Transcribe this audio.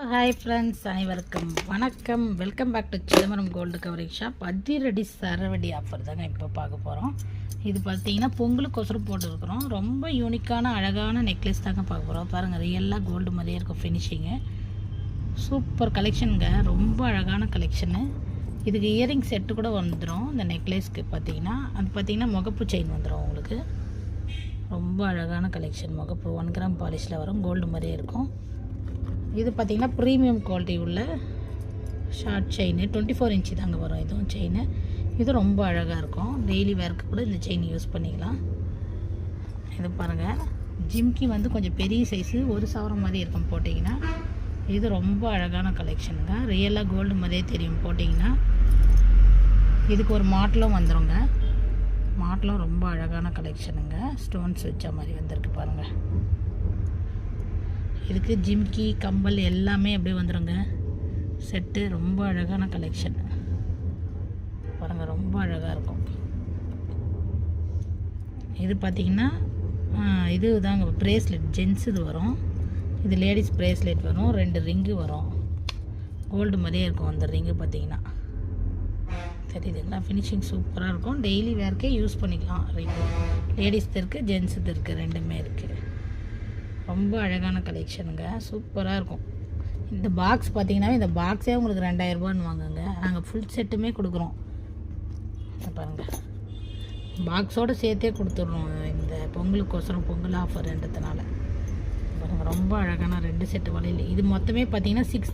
Hi friends, அனைவருக்கும் வணக்கம். Welcome back to Chidambaram gold covering shop. அதிரடி சரவடி ஆஃபர் தாங்க இப்போ பார்க்க போகிறோம். இது பார்த்தீங்கன்னா பொங்கலுக்கோசரம் போட்டுருக்குறோம். ரொம்ப யூனிக்கான அழகான நெக்லஸ் தாங்க பார்க்க போகிறோம். பாருங்கள், ரியலாக கோல்டு மாதிரியே இருக்கும் ஃபினிஷிங்கு. சூப்பர் கலெக்ஷனுங்க, ரொம்ப அழகான கலெக்ஷனு. இதுக்கு இயரிங் செட்டு கூட வந்துடும். இந்த நெக்லஸ்க்கு பார்த்தீங்கன்னா முகப்பு செயின் வந்துடும் உங்களுக்கு. ரொம்ப அழகான கலெக்ஷன். முகப்பு 1 கிராம் பாலிஷில் வரும், கோல்டு மாதிரியே இருக்கும். இது பார்த்திங்கன்னா ப்ரீமியம் குவாலிட்டி உள்ள ஷார்ட் செயின், 24 இன்ச்சு தாங்க வரும் இதுவும் செயின். இது ரொம்ப அழகாக இருக்கும். டெய்லி வேர்க்கு கூட இந்த செயின் யூஸ் பண்ணிக்கலாம். இது பாருங்கள், ஜிம்கி வந்து கொஞ்சம் பெரிய சைஸு, 1 சவரம் மாதிரி இருக்கும் போட்டிங்கன்னா. இது ரொம்ப அழகான கலெக்ஷனுங்க. ரியலாக கோல்டு மாதிரியே தெரியும் போட்டிங்கன்னா. இதுக்கு ஒரு மாட்டலும் வந்துடுங்க. மாட்டலும் ரொம்ப அழகான கலெக்ஷனுங்க. ஸ்டோன்ஸ் வச்ச மாதிரி வந்திருக்கு பாருங்கள். இதுக்கு ஜிம்கி கம்பல் எல்லாமே அப்படியே வந்துடுங்க செட்டு. ரொம்ப அழகான கலெக்ஷன் பாருங்கள், ரொம்ப அழகாக இருக்கும். இது பார்த்திங்கன்னா இது தாங்க ப்ரேஸ்லெட், ஜென்ஸ் இது வரும். இது லேடிஸ் ப்ரேஸ்லெட் வரும். 2 ரிங்கு வரும், கோல்டு மாதிரியே இருக்கும் அந்த ரிங்கு பார்த்திங்கன்னா. தெரியுதுங்களா? ஃபினிஷிங் சூப்பராக இருக்கும். டெய்லி வேர்க்கே யூஸ் பண்ணிக்கலாம். ரிங்கு லேடிஸ் இருக்குது, ஜென்ஸ் இருக்குது, ரெண்டுமே இருக்குது. ரொம்ப அழகான கலெக்ஷனுங்க, சூப்பராக இருக்கும். இந்த பாக்ஸ் பார்த்திங்கன்னா, இந்த பாக்ஸே உங்களுக்கு 2000 ரூபான்னு வாங்குங்க. நாங்கள் ஃபுல் செட்டுமே கொடுக்குறோம். பாருங்கள், பாக்ஸோடு சேர்த்தே கொடுத்துட்றோம். இந்த பொங்கலுக்கோசரம், பொங்கல் ஆஃபர்ன்றதுனால பாருங்கள். ரொம்ப அழகான 2 செட்டு வளையல். இது மொத்தமே பார்த்திங்கன்னா 6